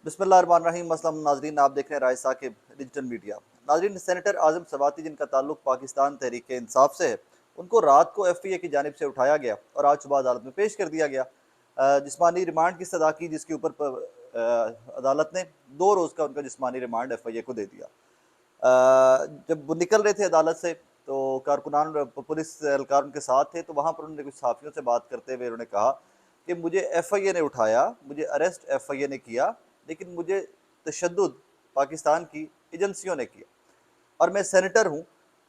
बिस्मिल्लाहिर्रहमानिर्रहीम। अस्सलाम नाजरीन, आप देख रहे हैं राय साकिब डिजिटल मीडिया। नाजरीन, सेनेटर आजम सवाती जिनका ताल्लुक पाकिस्तान तहरीक इंसाफ से है, उनको रात को FIA की जानिब से उठाया गया और आज सुबह अदालत में पेश कर दिया गया। जिस्मानी रिमांड की सदा की, जिसके ऊपर अदालत ने 2 रोज़ का उनका जिस्मानी रिमांड FIA को दे दिया। जब वो निकल रहे थे अदालत से तो कारकुनान पुलिस एहलकार उनके साथ थे, तो वहाँ पर उन्होंने कुछ सहाफ़ियों से बात करते हुए उन्होंने कहा कि मुझे FIA ने उठाया, मुझे अरेस्ट FIA ने किया, लेकिन मुझे तशद्दुद पाकिस्तान की एजेंसियों ने किया और मैं सेनेटर हूँ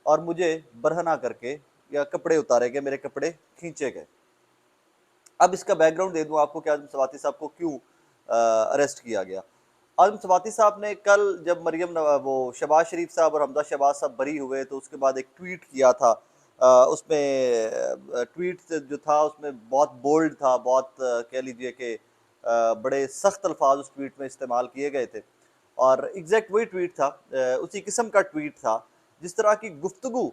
और मुझे बरहना करके या कपड़े उतारे गए, मेरे कपड़े खींचे गए। अब इसका बैकग्राउंड दे दूं आपको कि आजम सवाती साहब को क्यों अरेस्ट किया गया। आजम सवाती साहब ने कल जब वो शहबाज शरीफ साहब और हमजा शहबाज साहब बरी हुए तो उसके बाद एक ट्वीट किया था। उसमें ट्वीट जो था उसमें बहुत बोल्ड था, बहुत कह लीजिए कि बड़े सख्त अल्फाज उस ट्वीट में इस्तेमाल किए गए थे और एग्जैक्ट वही ट्वीट था, उसी किस्म का ट्वीट था जिस तरह की गुफ्तगू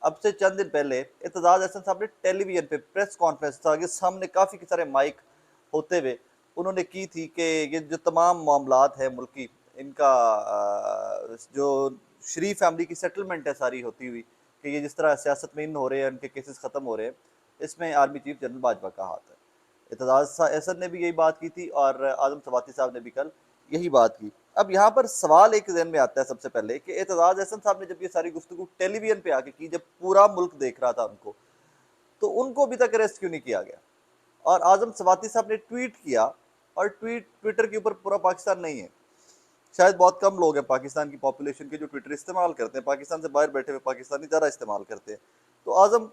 अब से चंद दिन पहले एतजाज अहसन साहब ने टेलीविजन पे प्रेस कॉन्फ्रेंस था कि सामने काफ़ी सारे माइक होते हुए उन्होंने की थी कि ये जो तमाम मामलात है मुल्की, इनका जो शरीफ फैमिली की सेटलमेंट है सारी होती हुई, कि ये जिस तरह सियासत में इन हो रहे हैं, उनके केसेस ख़त्म हो रहे हैं, इसमें आर्मी चीफ जनरल बाजवा का हाथ है। एतजाज अहसन ने भी यही बात की थी और आजम सवाती साहब ने भी कल यही बात की। अब यहाँ पर सवाल एक जहन में आता है सबसे पहले कि एतजाज अहसन साहब ने जब ये सारी गुफ्तगू टेलीविजन पे आके की, जब पूरा मुल्क देख रहा था उनको, तो उनको अभी तक अरेस्ट क्यों नहीं किया गया? और आजम सवाती साहब ने ट्वीट किया और ट्विटर के ऊपर पूरा पाकिस्तान नहीं है, शायद बहुत कम लोग हैं पाकिस्तान की पॉपुलेशन के जो ट्विटर इस्तेमाल करते हैं, पाकिस्तान से बाहर बैठे हुए पाकिस्तानी ज़्यादा इस्तेमाल करते हैं। तो आजम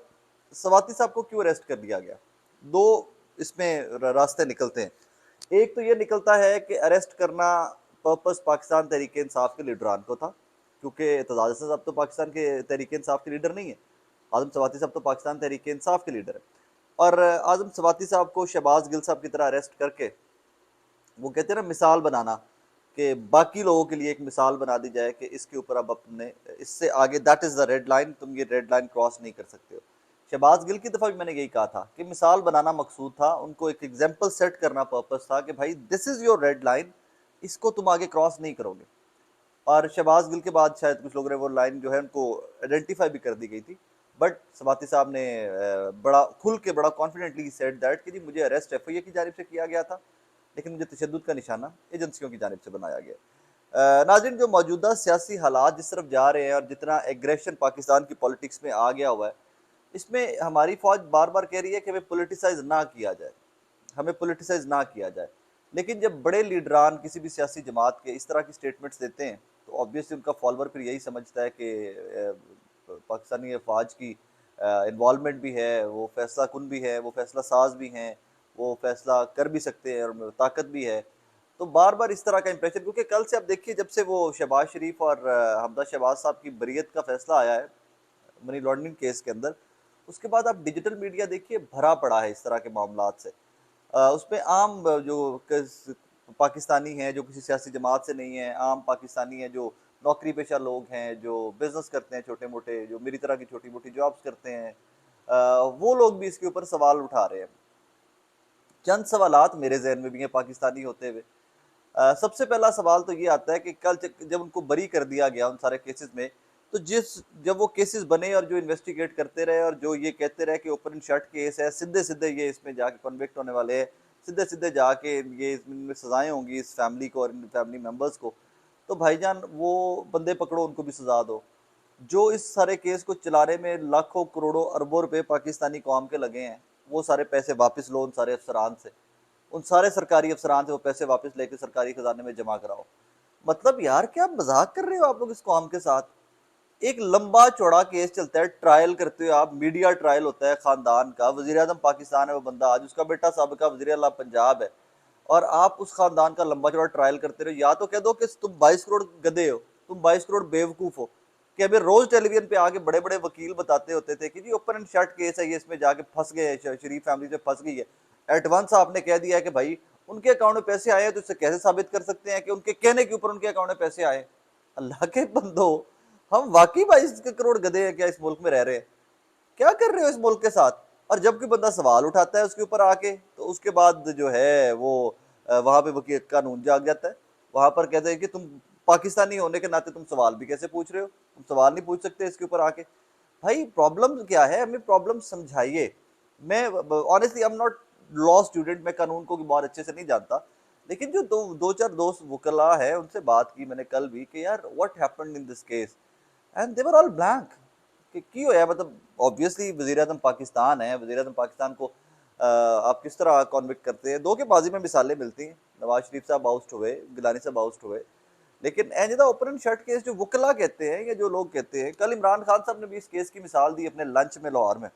सवाती साहब को क्यों अरेस्ट कर दिया गया? दो इसमें रास्ते निकलते हैं। एक तो ये निकलता है कि अरेस्ट करना पर्पस पाकिस्तान तहरीक इंसाफ के लीडरान को था, क्योंकि एतजाज अहसन साहब तो पाकिस्तान के तहरीक इंसाफ के लीडर नहीं है, आजम सवाती साहब तो पाकिस्तान तहरीक इंसाफ के लीडर है। और आजम सवाती साहब को शहबाज गिल साहब की तरह अरेस्ट करके, वो कहते हैं ना मिसाल बनाना, कि बाकी लोगों के लिए एक मिसाल बना दी जाए कि इसके ऊपर अब अपने इससे आगे, that is the red line, तुम ये रेड लाइन क्रॉस नहीं कर सकते हो। शहबाज गिल की दफ़ा भी मैंने यही कहा था कि मिसाल बनाना मकसूद था, उनको एक एग्जाम्पल सेट करना पर्पस था कि भाई this is your red line, इसको तुम आगे क्रॉस नहीं करोगे। और शहबाज गिल के बाद शायद कुछ लोगों ने वो लाइन जो है उनको आइडेंटिफाई भी कर दी गई थी, बट सवाती साहब ने बड़ा खुल के, बड़ा कॉन्फिडेंटली सेड दैट कि जी मुझे अरेस्ट FIA की जानिब से किया गया था, लेकिन मुझे तशद्दुद का निशाना एजेंसियों की जानिब से बनाया गया। नाज़रीन, जो मौजूदा सियासी हालात जिस तरफ जा रहे हैं और जितना एग्रेशन पाकिस्तान की पॉलिटिक्स में आ गया हुआ है, इसमें हमारी फौज बार बार कह रही है कि हमें पोलिटिसाइज ना किया जाए, हमें पोलिटिसाइज ना किया जाए। लेकिन जब बड़े लीडरान किसी भी सियासी जमात के इस तरह की स्टेटमेंट्स देते हैं तो ऑब्वियसली उनका फॉलोअर फिर यही समझता है कि पाकिस्तानी अफवाज की इन्वॉल्वमेंट भी है, वो फैसला कुन भी है, वो फैसला साज भी हैं, वो फैसला कर भी सकते हैं और ताकत भी है। तो बार बार इस तरह का इंप्रेशन, क्योंकि कल से आप देखिए जब से वो शहबाज शरीफ और हमजा शहबाज साहब की बरीयत का फैसला आया है मनी लॉन्ड्रिंग केस के अंदर, उसके बाद आप डिजिटल मीडिया देखिए भरा पड़ा है इस तरह के मामलात से। उसमें आम जो पाकिस्तानी हैं, जो किसी सियासी जमात से नहीं है, आम पाकिस्तानी हैं, जो नौकरी पेशा लोग हैं, जो बिजनेस करते हैं छोटे मोटे, जो मेरी तरह की छोटी मोटी जॉब्स करते हैं, वो लोग भी इसके ऊपर सवाल उठा रहे हैं। चंद सवालात मेरे जहन में भी हैं पाकिस्तानी होते हुए। सबसे पहला सवाल तो ये आता है कि कल जब उनको बरी कर दिया गया उन सारे केसेस में, तो जब वो केसेस बने और जो इन्वेस्टिगेट करते रहे और जो ये कहते रहे कि ओपन एंड शट केस है, सीधे सीधे ये इसमें जाके कन्विक्ट होने वाले हैं, सीधे सीधे जाके ये इसमें सजाएं होंगी इस फैमिली को और इन फैमिली मेम्बर्स को, तो भाईजान वो बंदे पकड़ो, उनको भी सजा दो। जो इस सारे केस को चलाने में लाखों करोड़ों अरबों रुपए पाकिस्तानी कौम के लगे हैं, वो सारे पैसे वापस लो उन सारे अफसरान से, उन सारे सरकारी अफसरान से वो पैसे वापस लेके सरकारी खजाने में जमा कराओ। मतलब यार क्या मजाक कर रहे हो आप लोग इस कौम के साथ? एक लंबा चौड़ा केस चलता है, ट्रायल करते हो आप, मीडिया ट्रायल होता है खानदान का, वजीर आजम पाकिस्तान है वो बंदा, आज उसका बेटा सबका वजीर आला पंजाब है, और आप उस खानदान का लंबा चौड़ा ट्रायल करते रहो। या तो कह दो कि तुम 22 करोड़ गधे हो, तुम 22 करोड़ बेवकूफ हो, कि हमें रोज टेलीविजन पे आके बड़े बड़े वकील बताते होते थे कि जी ओपन एंड शट केस है, ये इसमें जाके फंस गए, शरीफ फैमिली से फंस गई है। एट वंस आपने कह दिया है कि भाई उनके अकाउंट में पैसे आए हैं, तो इससे कैसे साबित कर सकते हैं कि उनके कहने के ऊपर उनके अकाउंट में पैसे आए? अल्लाह के बंदो, हम वाकई 22 करोड़ गधे हैं क्या इस मुल्क में रह रहे हैं? क्या कर रहे हो इस मुल्क के साथ? और जब कोई बंदा सवाल उठाता है उसके ऊपर आके, तो उसके बाद जो है वो वहां पे वकील कानून जाग जाता है। वहां पर कहते हैं कि तुम पाकिस्तानी होने के नाते तुम सवाल भी कैसे पूछ रहे हो, तुम सवाल नहीं पूछ सकते इसके ऊपर आके। भाई प्रॉब्लम क्या है, हमें प्रॉब्लम समझाइए। मैं honestly I am not law student, मैं कानून को बहुत अच्छे से नहीं जानता, लेकिन जो दो चार दोस्त वकला है उनसे बात की मैंने कल भी कि यार what happened in this case, and they were all blank कि क्यों है। मतलब ऑब्वियसली वजीर आजम पाकिस्तान है, वजीर आजम पाकिस्तान को आप किस तरह कॉन्विक्ट करते हैं। दो के बाजी में मिसालें मिलती हैं, नवाज शरीफ साहब आउस्ट हुए, गिलानी साहब आउस्ट हुए, लेकिन and open and shut case जो वकला कहते हैं या जो लोग कहते हैं, कल इमरान खान साहब ने भी इस केस की मिसाल दी अपने लंच में लाहौर में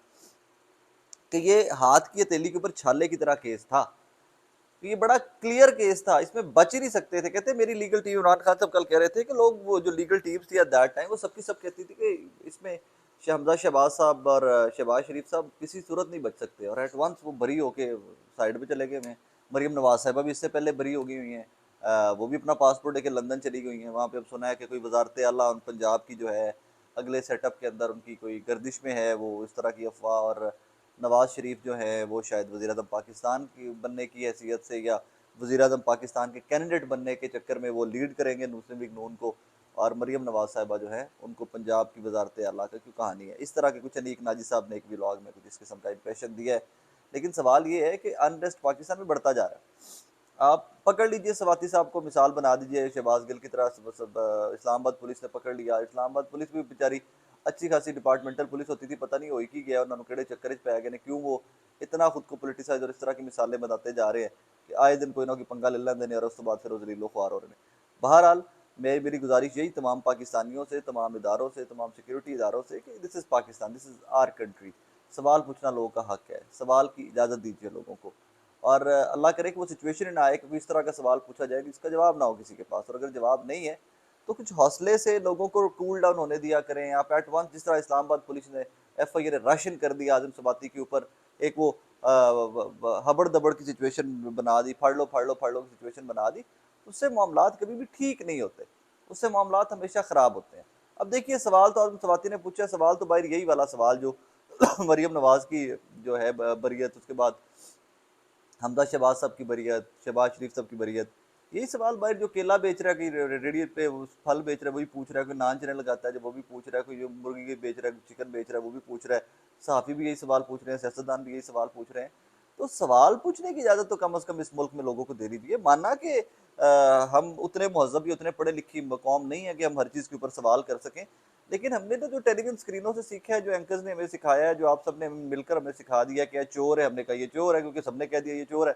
कि ये हाथ की हथेली के ऊपर छाले की तरह केस था। तो ये बड़ा क्लियर केस था, इसमें बच ही नहीं सकते थे। कहते मेरी लीगल टीम, इमरान खान साहब कल कह रहे थे कि लोग वो जो लीगल टीम्स थी एट दैट टाइम वो सबकी सब कहती थी कि इसमें हमजा शहबाज साहब और शहबाज शरीफ साहब किसी सूरत नहीं बच सकते, और एट वंस वो बरी होके साइड पे चले गए हैं। मरीम नवाज साहिबा भी इससे पहले बरी हो गई हुई हैं, वो भी अपना पासपोर्ट लेके लंदन चली गई हैं। वहाँ पे अब सुना है कि कोई वजारत आला पंजाब की जो है अगले सेटअप के अंदर उनकी कोई गर्दिश में है, वो इस तरह की अफवाह। और नवाज शरीफ जो है वो शायद वज़ीर आज़म पाकिस्तान की बनने की हैसियत से या वज़ीर आज़म पाकिस्तान के कैंडिडेट बनने के चक्कर में वो लीड करेंगे मुस्लिम लीग नून को, और मरीम नवाज साहिबा जो है उनको पंजाब की वजारत आला का क्यों कहानी है। इस तरह के कुछ अनीक नाजी साहब ने एक व्लॉग में कुछ इस किस्म का इंप्रेशन दिया है। लेकिन सवाल ये है कि अनरेस्ट पाकिस्तान में बढ़ता जा रहा है। आप पकड़ लीजिए सवाती साहब को मिसाल बना दीजिए शहबाज गिल की तरह। इस्लामाबाद पुलिस ने पकड़ लिया, इस्लामाबाद पुलिस भी बेचारी अच्छी खासी डिपार्टमेंटल पुलिस होती थी, पता नहीं हो ही गया उन्होंने केड़े चक्कर पै गए ने, क्यों वो इतना खुद को पोलिटिसाइज और इस तरह की मिसालें बताते जा रहे हैं कि आए दिन कोई ना कोई पंगा ले लेंगे और उसके बाद फिर जलीलो ख्वार हो रहे हैं। बहरहाल मेरी गुजारिश यही तमाम पाकिस्तानियों से, तमाम इदारों से, तमाम सिक्योरिटी इदारों से कि this is Pakistan, this is our country. सवाल पूछना लोगों का हक है, सवाल की इजाज़त दीजिए लोगों को। और अल्लाह करे कि वो सिचुएशन ना आए कि इस तरह का सवाल पूछा जाए जिसका जवाब ना हो किसी के पास, और अगर जवाब नहीं है तो कुछ हौसले से लोगों को कूल डाउन होने दिया करें। आप एट वंस जिस तरह इस्लामाबाद पुलिस ने FIR रशन कर दिया आजम सबाती के ऊपर, एक वो हबड़ दबड़ की सिचुएशन बना दी, फाड़ लो की सिचुएशन बना दी, उससे मामलात कभी भी ठीक नहीं होते, उससे मामलात हमेशा ख़राब होते हैं। अब देखिए सवाल तो आजम सबाती ने पूछा, सवाल तो बाहर यही वाला सवाल जो मरियम नवाज की जो है बरियत, उसके बाद हमदा शहबाज साहब की बरियत, शहबाज शरीफ साहब की बरियत, यही सवाल भाई जो केला बेच रहा है, कोई रेडी पे फल बेच रहा है वही पूछ रहा है, कोई नान चने लगाता है जो वो भी पूछ रहा है, कोई जो मुर्गी बेच रहा है, चिकन बेच रहा है वो भी पूछ रहा है, सहाफ़ी भी यही सवाल पूछ रहे हैं, सियासतदान भी यही सवाल पूछ रहे हैं। तो सवाल पूछने की इजाज़त तो कम अज़ कम इस मुल्क में लोगों को दे दीजिए। माना कि हम उतने महज़ब या उतने पढ़े लिखी कौम नहीं है कि हम हर चीज़ के ऊपर सवाल कर सकें, लेकिन हमने तो जो टेलीविजन स्क्रीनों से सीखा है, जो एंकर्स ने हमें सिखाया है, जो आप सबने मिलकर हमें सिखा दिया कि चोर है, हमने कहा ये चोर है क्योंकि सबने कह दिया ये चोर है।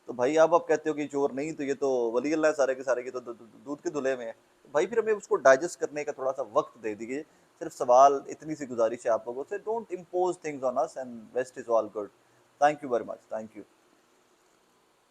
तो भाई अब आप कहते हो कि चोर नहीं, तो ये तो वली अल्लाह है सारे के सारे, के तो दूध के धुले में है। तो भाई फिर हमें उसको डाइजेस्ट करने का थोड़ा सा वक्त दे दीजिए। सिर्फ सवाल इतनी सी गुजारिश है आप लोगों से, don't impose things on us and rest is all good. Thank you very much, thank you.